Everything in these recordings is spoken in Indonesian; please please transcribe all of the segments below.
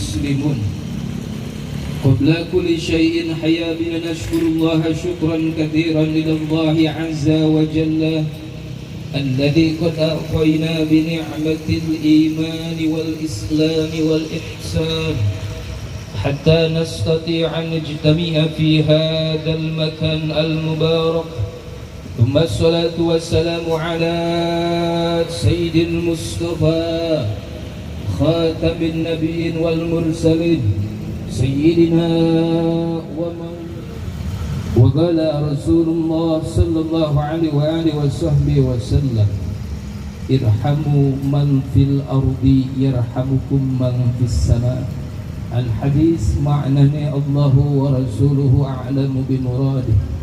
مسلمون. قبل كل شيء حيا بنا نشكر الله شكرا كثيرا إلى الله عز وجل الذي قد أعطينا بنعمة الإيمان والإسلام والإحسان حتى نستطيع أن نجتمع في هذا المكان المبارك. ثم الصلاة والسلام على سيد المصطفى خاتم النبيين والمرسلين سيدنا وقال رسول الله صلى الله عليه وآله وصحبه وسلم ارحموا من في الأرض يرحمكم من في السماء. الحديث معناه الله ورسوله أعلم بمراده.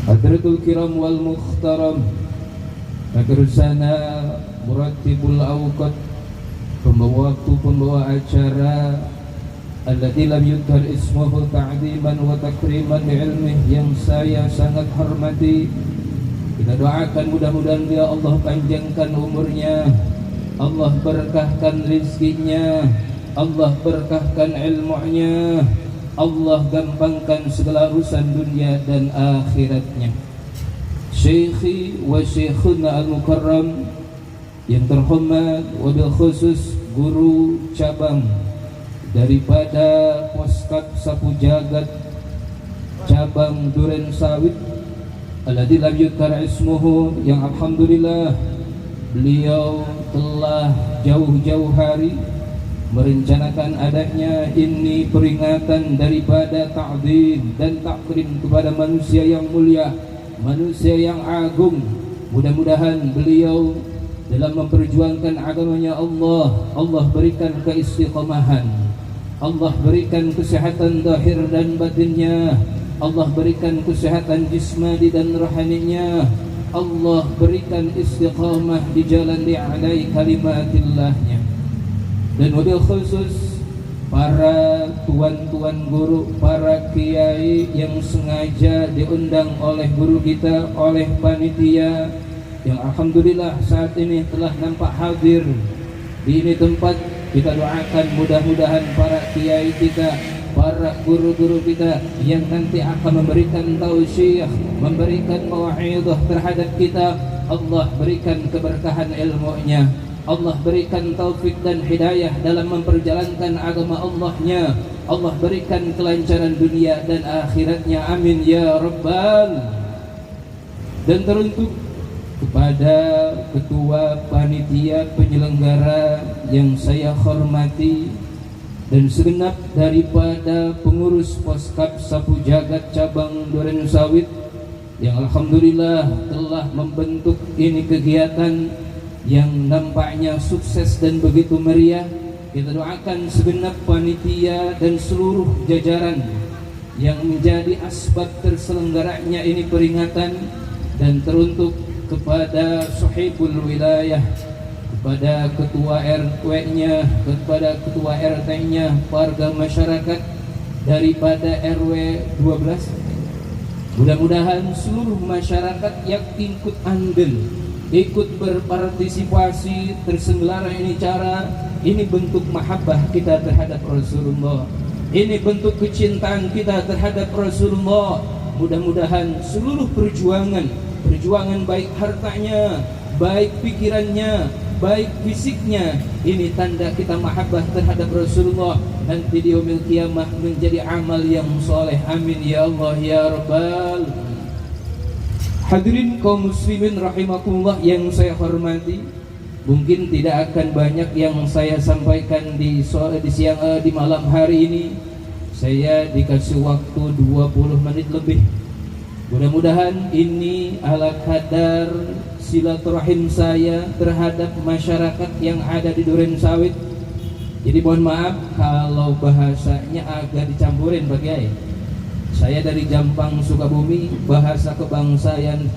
Hadratul kiram wal mukhtaram, Madrasana Muratibul Awqat, pembawa waktu, pembawa acara, alladzi lam yudhkar ismuhu ta'ziman wa takriman li'ilmih, yang saya sangat hormati. Kita doakan mudah-mudahan ya Allah panjangkan umurnya, Allah berkahkan rizkinya, Allah berkahkan ilmunya, Allah gampangkan segala urusan dunia dan akhiratnya. Syekhi wa syekhuna al-mukarram, yang terhormat, wabil khusus guru cabang daripada Poskap Sapu Jagat cabang Duren Sawit, alladzi lam yudhkar ismuhu, yang alhamdulillah beliau telah jauh-jauh hari merencanakan adanya ini peringatan daripada ta'zim dan takrim kepada manusia yang mulia, manusia yang agung. Mudah-mudahan beliau dalam memperjuangkan agamanya Allah, Allah berikan keistiqomahan, Allah berikan kesehatan zahir dan batinnya, Allah berikan kesehatan jismani dan rohaninya, Allah berikan istiqamah di jalan li'alai kalimatillahnya. Dan wabil khusus para tuan-tuan guru, para kiai yang sengaja diundang oleh guru kita, oleh panitia, yang alhamdulillah saat ini telah nampak hadir di ini tempat. Kita doakan mudah-mudahan para kiai kita, para guru-guru kita yang nanti akan memberikan tausiah, memberikan mau'izah terhadap kita, Allah berikan keberkahan ilmunya, Allah berikan taufik dan hidayah dalam memperjalankan agama Allahnya, Allah berikan kelancaran dunia dan akhiratnya, amin ya rabbal. Dan teruntuk kepada ketua panitia penyelenggara yang saya hormati, dan segenap daripada pengurus Poskap Sapu Jagat cabang Duren Sawit yang alhamdulillah telah membentuk ini kegiatan yang nampaknya sukses dan begitu meriah. Kita doakan segenap panitia dan seluruh jajaran yang menjadi asbab terselenggaranya ini peringatan, dan teruntuk kepada sahibul wilayah, kepada ketua RW-nya, kepada ketua RT-nya, warga masyarakat daripada RW 12. Mudah-mudahan seluruh masyarakat yang ikut andil, ikut berpartisipasi terselenggara ini cara, ini bentuk mahabbah kita terhadap Rasulullah, ini bentuk kecintaan kita terhadap Rasulullah. Mudah-mudahan seluruh perjuangan baik hartanya, baik pikirannya, baik fisiknya, ini tanda kita mahabbah terhadap Rasulullah, nanti di yaumil qiyamah menjadi amal yang soleh, amin ya Allah ya rabbal. Hadirin kaum muslimin rahimakumullah yang saya hormati, mungkin tidak akan banyak yang saya sampaikan di malam hari ini. Saya dikasih waktu 20 menit lebih. Mudah-mudahan ini ala kadar silaturahim saya terhadap masyarakat yang ada di Duren Sawit. Jadi mohon maaf kalau bahasanya agak dicampurin Pak Kiai. Saya dari Jampang, Sukabumi, bahasa kebangsaan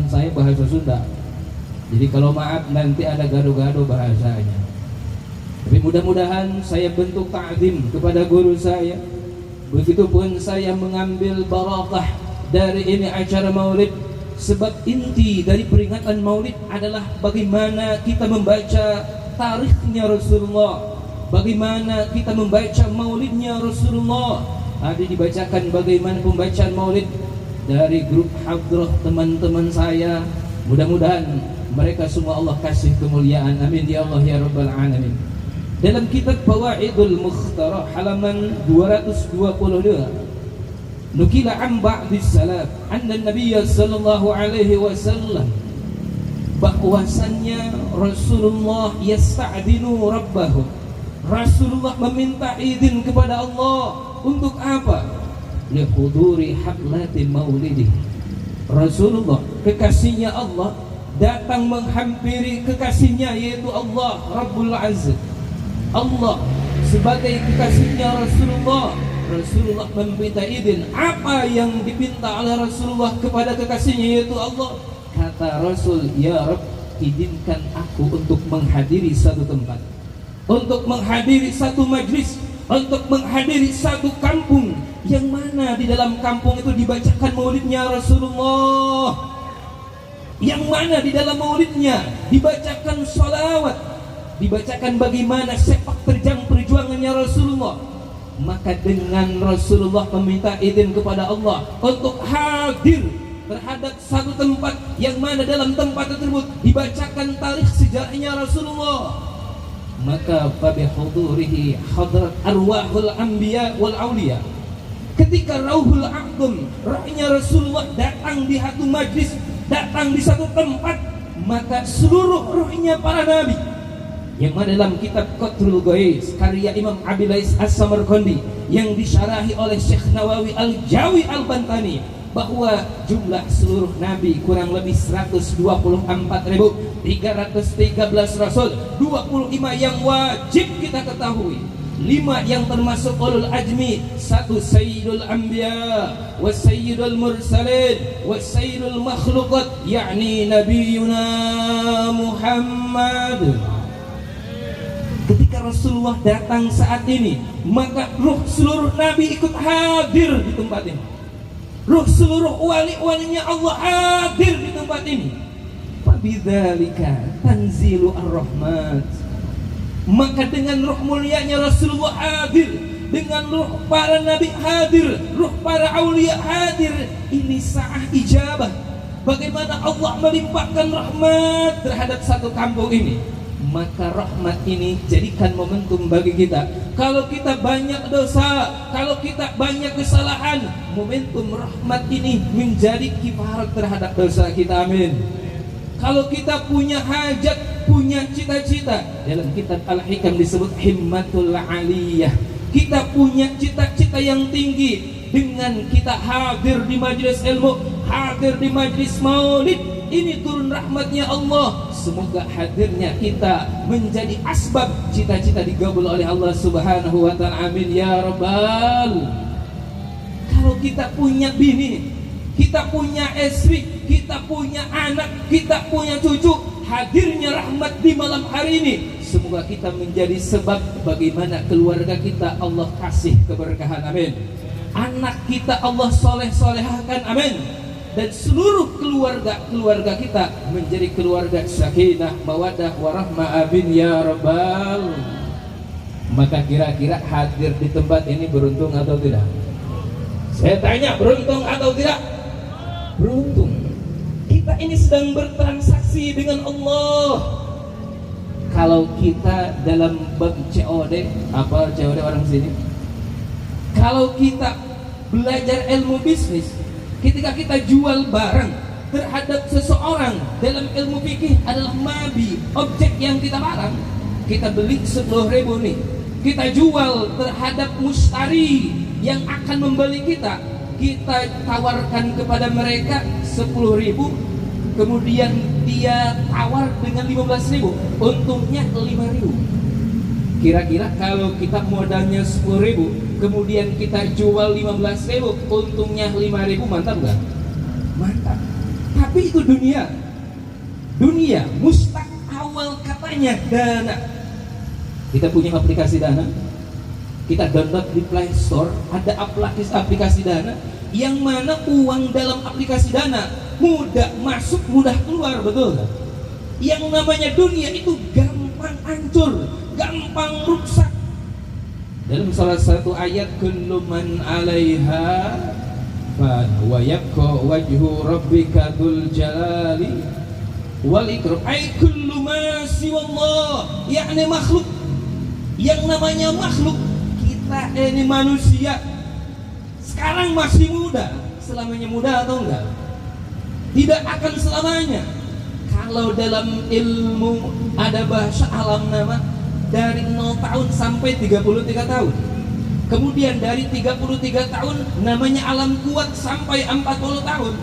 saya bahasa Sunda. Jadi kalau maaf nanti ada gado-gado bahasanya. Tapi mudah-mudahan saya bentuk ta'zim kepada guru saya. Begitupun saya mengambil barakah dari ini acara maulid, sebab inti dari peringatan maulid adalah bagaimana kita membaca tarikhnya Rasulullah, bagaimana kita membaca maulidnya Rasulullah. Ada dibacakan bagaimana pembacaan maulid dari grup hadrah teman-teman saya. Mudah-mudahan mereka semua Allah kasih kemuliaan, amin ya Allah ya rabbal alamin. Dalam kitab Fawaidul Mukhtarah halaman 222, nukila an ba'di salaf anna Nabiy sallallahu alaihi wasallam, bahwasannya Rasulullah yasta'dinu rabbahu, Rasulullah meminta izin kepada Allah. Untuk apa? Lihuduri haflati maulidih. Rasulullah, kekasihnya Allah, datang menghampiri kekasihnya, yaitu Allah Rabbul Azza. Allah sebagai kekasihnya Rasulullah, Rasulullah meminta izin. Apa yang dipinta oleh Rasulullah kepada kekasihnya, yaitu Allah? Kata Rasul, ya Rabb, izinkan aku untuk menghadiri satu tempat, untuk menghadiri satu majlis, untuk menghadiri satu kampung, yang mana di dalam kampung itu dibacakan maulidnya Rasulullah, yang mana di dalam maulidnya dibacakan sholawat, dibacakan bagaimana sepak terjang perjuangannya Rasulullah. Maka dengan Rasulullah meminta izin kepada Allah untuk hadir terhadap satu tempat, yang mana dalam tempat tersebut dibacakan tarikh sejarahnya Rasulullah, maka fabihudurihi hadrat arwahul anbiya wal auliya. Ketika rauhul aqdum, rohnya Rasulullah datang di satu majlis, datang di satu tempat, maka seluruh rohnya para nabi, yang mana dalam kitab Qatrul Ghais karya Imam Abil Lais As-Samarqandi yang disyarahi oleh Syekh Nawawi Al-Jawi Al-Bantani, bahwa jumlah seluruh nabi kurang lebih 124.313 rasul, 25 yang wajib kita ketahui, 5 yang termasuk ulul ajmi, 1 sayyidul anbiya wa sayyidul mursalin wa sayyidul makhluqat, yakni nabiyuna Muhammad. Ketika Rasulullah datang saat ini, maka ruh seluruh nabi ikut hadir di tempat ini. Ruh seluruh wali-walinya Allah hadir di tempat ini. Fabidzalika tanzilu ar-rahmat. Maka dengan ruh mulianya Rasulullah hadir, dengan ruh para nabi hadir, ruh para aulia hadir, ini sa'ah ijabah. Bagaimana Allah melimpahkan rahmat terhadap satu kampung ini. Maka rahmat ini jadikan momentum bagi kita. Kalau kita banyak dosa, kalau kita banyak kesalahan, momentum rahmat ini menjadi kifarat terhadap dosa kita, amin. Kalau kita punya hajat, punya cita-cita, dalam kitab Al-Hikam disebut himmatul aliyah, kita punya cita-cita yang tinggi, dengan kita hadir di majelis ilmu, hadir di majelis maulid, ini turun rahmatnya Allah. Semoga hadirnya kita menjadi asbab cita-cita digabul oleh Allah Subhanahu wa ta'ala, amin ya rabbal. Kalau kita punya bini, kita punya istri, kita punya anak, kita punya cucu, hadirnya rahmat di malam hari ini, semoga kita menjadi sebab bagaimana keluarga kita Allah kasih keberkahan, amin. Anak kita Allah soleh-solehkan, amin. Dan seluruh keluarga kita menjadi keluarga sakinah, mawaddah, warahmah, amin ya rabbal. Maka kira-kira hadir di tempat ini beruntung atau tidak? Saya tanya, beruntung atau tidak? Beruntung. Kita ini sedang bertransaksi dengan Allah. Kalau kita dalam bab COD, apa COD orang sini? Kalau kita belajar ilmu bisnis, ketika kita jual barang terhadap seseorang, dalam ilmu fikih adalah mabi, objek yang kita barang, kita beli 10.000 nih, kita jual terhadap mustari yang akan membeli kita tawarkan kepada mereka 10.000, kemudian dia tawar dengan 15.000, untungnya 5.000. Kira-kira kalau kita modalnya 10.000, kemudian kita jual 15.000, untungnya 5.000, mantap nggak? Mantap. Tapi itu dunia, mustaq awal katanya dana. Kita punya aplikasi dana, kita download di Play Store, ada aplikasi dana, yang mana uang dalam aplikasi dana mudah masuk, mudah keluar, betul nggak? Yang namanya dunia itu gampang hancur, gampang rusak, Dalam salah satu ayat, kullu man 'alaiha fan wa yabqa wajhu rabbika dzul jalali wal ikram. Ai kullu ma siwallah, yakni makhluk. Yang namanya makhluk, kita ini manusia sekarang masih muda. Selamanya muda atau enggak? Tidak akan selamanya. Kalau dalam ilmu ada bahasa alam nama, dari 0 tahun sampai 33 tahun. Kemudian dari 33 tahun namanya alam kuat sampai 40 tahun.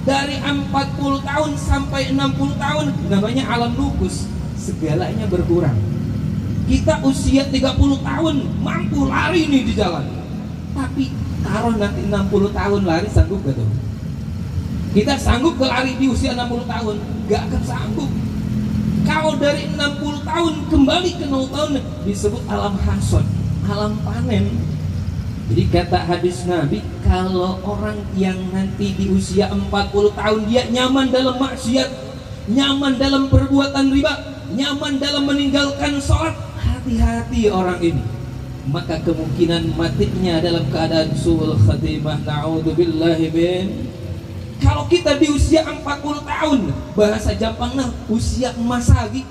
Dari 40 tahun sampai 60 tahun namanya alam lukus. Segalanya berkurang. Kita usia 30 tahun mampu lari nih di jalan. Tapi taruh nanti 60 tahun lari, sanggup gak tuh? Kita sanggup lari di usia 60 tahun? Gak akan sanggup. Kalau dari 60 tahun kembali ke 0 tahun disebut alam hasad, alam panen. Jadi kata hadis Nabi, kalau orang yang nanti di usia 40 tahun dia nyaman dalam maksiat, nyaman dalam perbuatan riba, nyaman dalam meninggalkan sholat, hati-hati orang ini. Maka kemungkinan matinya dalam keadaan su'ul khatimah, na'udzubillahi min. Kalau kita di usia 40 tahun, bahasa Jampangnya usia emas lagi.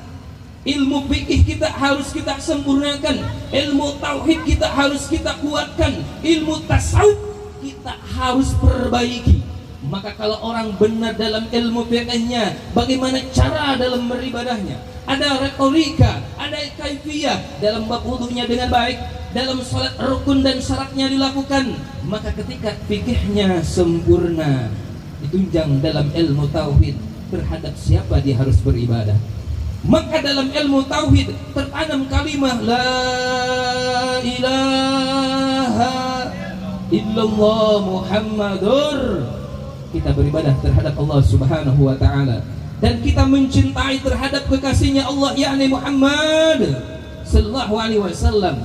Ilmu fikih kita harus kita sempurnakan, ilmu tauhid kita harus kita kuatkan, ilmu tasawuf kita harus perbaiki. Maka kalau orang benar dalam ilmu fikihnya, bagaimana cara dalam beribadahnya, ada retorika, ada kaifiyah, dalam bab wudunya dengan baik, dalam salat rukun dan syaratnya dilakukan, maka ketika fikihnya sempurna, ditunjang dalam ilmu tauhid terhadap siapa dia harus beribadah. Maka dalam ilmu tauhid tertanam kalimah la ilaha illallah Muhammadur. Kita beribadah terhadap Allah Subhanahu wa taala dan kita mencintai terhadap kekasihnya Allah, yakni Muhammad sallallahu alaihi wasallam.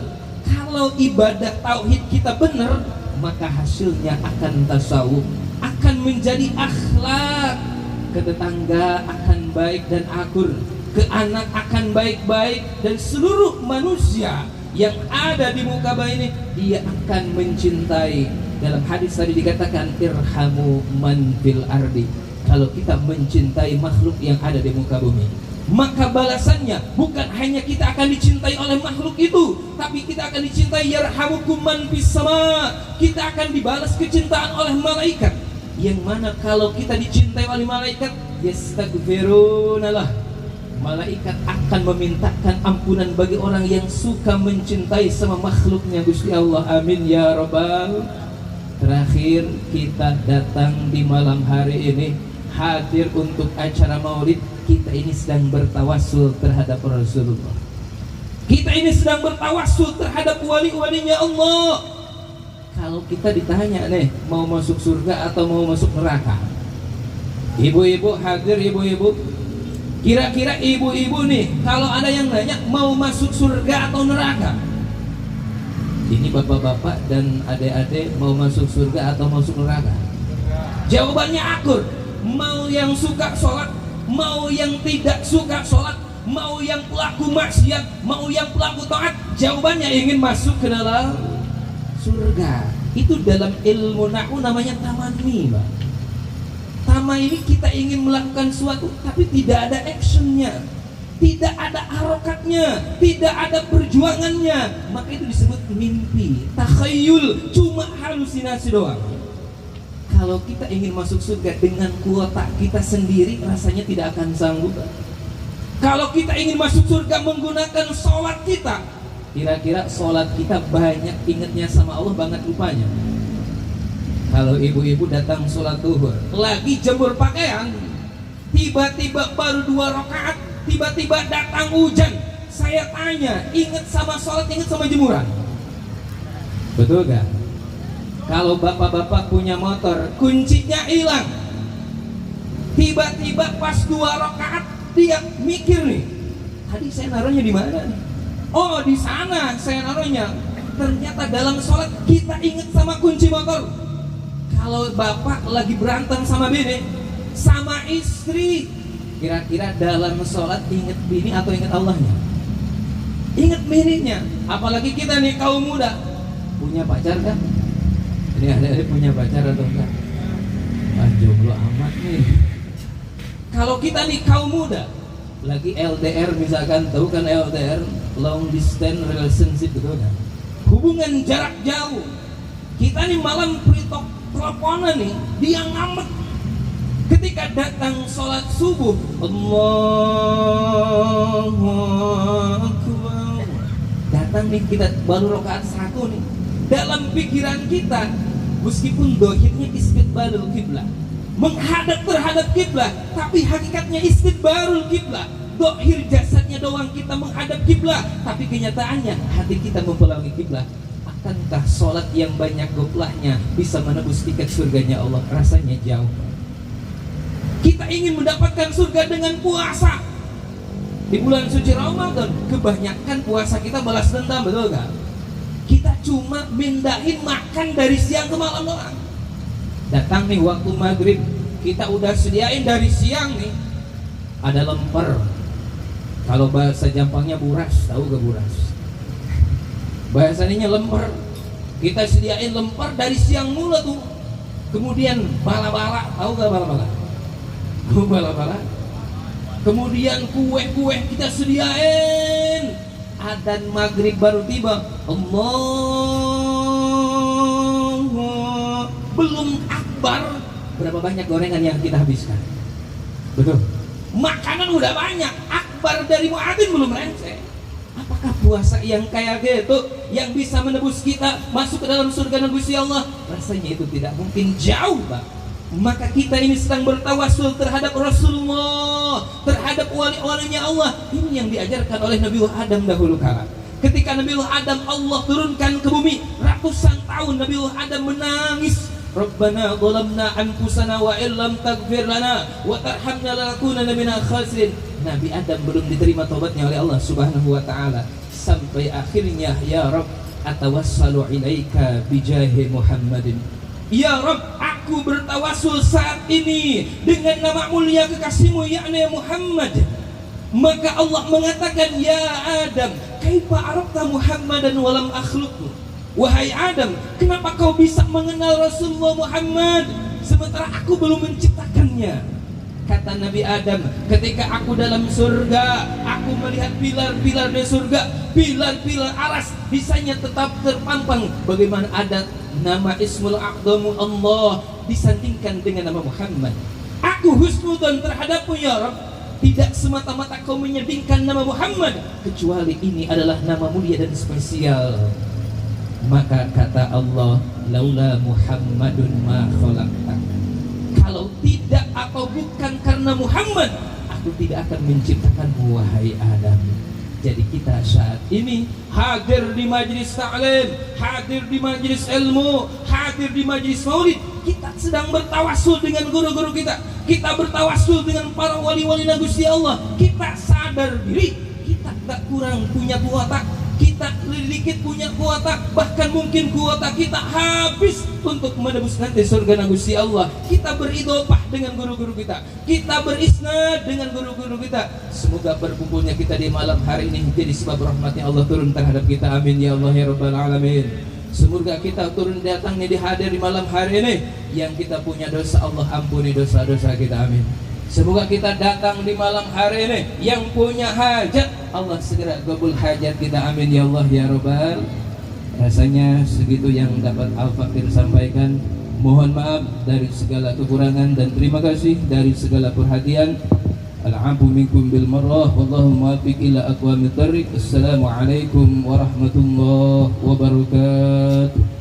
Kalau ibadah tauhid kita benar, maka hasilnya akan tasawuf, akan menjadi akhlak, ke tetangga akan baik dan akur, ke anak akan baik-baik, dan seluruh manusia yang ada di muka bumi ini dia akan mencintai. Dalam hadis tadi dikatakan irhamu man fil ardi. Kalau kita mencintai makhluk yang ada di muka bumi, maka balasannya bukan hanya kita akan dicintai oleh makhluk itu, tapi kita akan dicintai yarhamukum man fis sama. Kita akan dibalas kecintaan oleh malaikat, yang mana kalau kita dicintai oleh malaikat, yastaghfirunalah, malaikat akan memintakan ampunan bagi orang yang suka mencintai sama makhluknya Gusti Allah. Amin ya rabbal. Terakhir, kita datang di malam hari ini hadir untuk acara maulid. Kita ini sedang bertawassul terhadap Rasulullah. Kita ini sedang bertawassul terhadap wali-walinya Allah. Kalau kita ditanya nih, mau masuk surga atau mau masuk neraka? Ibu-ibu hadir, ibu-ibu. Kira-kira ibu-ibu nih, kalau ada yang nanya mau masuk surga atau neraka, ini bapak-bapak dan adik-adik mau masuk surga atau masuk neraka? Jawabannya akur. Mau yang suka sholat, mau yang tidak suka sholat, mau yang pelaku maksiat, mau yang pelaku taat, jawabannya ingin masuk ke dalam surga. Itu dalam ilmu nahwu namanya tamanni, Pak. Tama ini kita ingin melakukan sesuatu tapi tidak ada actionnya, tidak ada harokatnya, tidak ada perjuangannya, maka itu disebut mimpi, takhayul, cuma halusinasi doang. Kalau kita ingin masuk surga dengan kuota kita sendiri, rasanya tidak akan sanggup. Kalau kita ingin masuk surga menggunakan sholat kita, kira-kira sholat kita banyak ingatnya sama Allah, banget lupanya. Kalau ibu-ibu datang sholat zuhur, lagi jemur pakaian, tiba-tiba baru 2 rakaat, tiba-tiba datang hujan. Saya tanya, ingat sama sholat, ingat sama jemuran? Betul gak? Kalau bapak-bapak punya motor, kuncinya hilang, tiba-tiba pas 2 rakaat dia mikir nih, tadi saya naruhnya di mana nih? Oh, di sana saya naruhnya. Ternyata dalam sholat kita ingat sama kunci motor. Kalau bapak lagi berantem sama bini, sama istri, kira-kira dalam sholat ingat bini atau ingat Allahnya? Ingat miripnya. Apalagi kita nih kaum muda, punya pacar kan? Ini ada punya pacar atau enggak? Jomblo amat nih. Kalau kita nih kaum muda lagi LDR misalkan, tahu kan LDR, long distance relationship, betul kan? Hubungan jarak jauh. Kita nih malam pritok teleponan nih, dia ngamet. Ketika datang sholat subuh, Allahu Akbar, datang nih kita baru rakaat 1 nih. Dalam pikiran kita, meskipun dohirnya istiqbalul kiblat, menghadap terhadap kiblat, tapi hakikatnya istiqbalul kiblat. Dohir jasadnya doang kita menghadap kiblat, tapi kenyataannya hati kita mempelai kiblat. Akankah sholat yang banyak goplahnya bisa menebus tiket surganya Allah? Rasanya jauh. Kita ingin mendapatkan surga dengan puasa. Di bulan suci Ramadan, kebanyakan puasa kita balas dendam, betul kan? Kita cuma mindahin makan dari siang ke malam doang. Datang nih waktu maghrib, kita udah sediain dari siang nih, ada lemper. Kalau bahasa Jampangnya buras, tahu gak buras? Bahasanya lemper. Kita sediain lemper dari siang mula tuh. Kemudian bala-bala, tahu gak bala-bala? Bala-bala. Kemudian kue-kue kita sediain. Adzan maghrib baru tiba, Allah belum akbar, berapa banyak gorengan yang kita habiskan? Betul. Makanan udah banyak, akbar dari muadzin belum renceng. Apakah puasa yang kayak gitu yang bisa menebus kita masuk ke dalam surga Gusti Allah? Rasanya itu tidak mungkin, jauh, Pak. Maka kita ini sedang bertawasul terhadap Rasulullah, terhadap wali-walinya Allah. Ini yang diajarkan oleh Nabiullah Adam dahulu kala. Ketika Nabiullah Adam Allah turunkan ke bumi, ratusan tahun Nabiullah Adam menangis. Rabbana zalamna anfusana wa illam taghfir lana wa tarhamna lanakunanna minal khasirin. Nabi Adam belum diterima taubatnya oleh Allah Subhanahu wa taala, sampai akhirnya ya Rabb atawassalu ilaika bijahi Muhammadin. Ya Rabb, aku bertawasul saat ini dengan nama mulia kekasihmu yakni Muhammad. Maka Allah mengatakan, ya Adam, kaifa arafta Muhammadan walam akhluqhu? Wahai Adam, kenapa kau bisa mengenal Rasulullah Muhammad sementara aku belum menciptakannya? Kata Nabi Adam, ketika aku dalam surga, aku melihat pilar-pilar di surga, pilar-pilar aras, desainnya tetap terpampang. Bagaimana ada nama Ismul A'dhamu Allah disandingkan dengan nama Muhammad. Aku husnudzon terhadapmu ya Rabb. Tidak semata-mata kau menyandingkan nama Muhammad, kecuali ini adalah nama mulia dan spesial. Maka kata Allah, laula Muhammadun ma khalaqtak. Kalau tidak atau bukan karena Muhammad, aku tidak akan menciptakanmu wahai Adam. Jadi kita saat ini hadir di majlis ta'lim, hadir di majlis ilmu, hadir di majlis maulid. Kita sedang bertawasul dengan guru-guru kita. Kita bertawasul dengan para wali-wali Gusti Allah. Kita sadar diri, kita tak kurang punya kuota. Kita sedikit punya kuota, bahkan mungkin kuota kita habis untuk menebus nanti surga Gusti Allah. Kita beridopah dengan guru-guru kita, kita berisnad dengan guru-guru kita. Semoga berkumpulnya kita di malam hari ini menjadi sebab rahmatnya Allah turun terhadap kita. Amin ya Allah ya Rabbal Alamin. Semoga kita turun datangnya di hadir di malam hari ini, yang kita punya dosa Allah ampuni dosa-dosa kita. Amin. Semoga kita datang di malam hari ini, yang punya hajat Allah segera kabul hajat kita. Amin ya Allah ya Rabbal. Rasanya segitu yang dapat Al-Fakir sampaikan. Mohon maaf dari segala kekurangan dan terima kasih dari segala perhatian. Al-'afwu minkum bil marrah, wallahu muwaffiq ila aqwamit thariq. Assalamualaikum warahmatullahi wabarakatuh.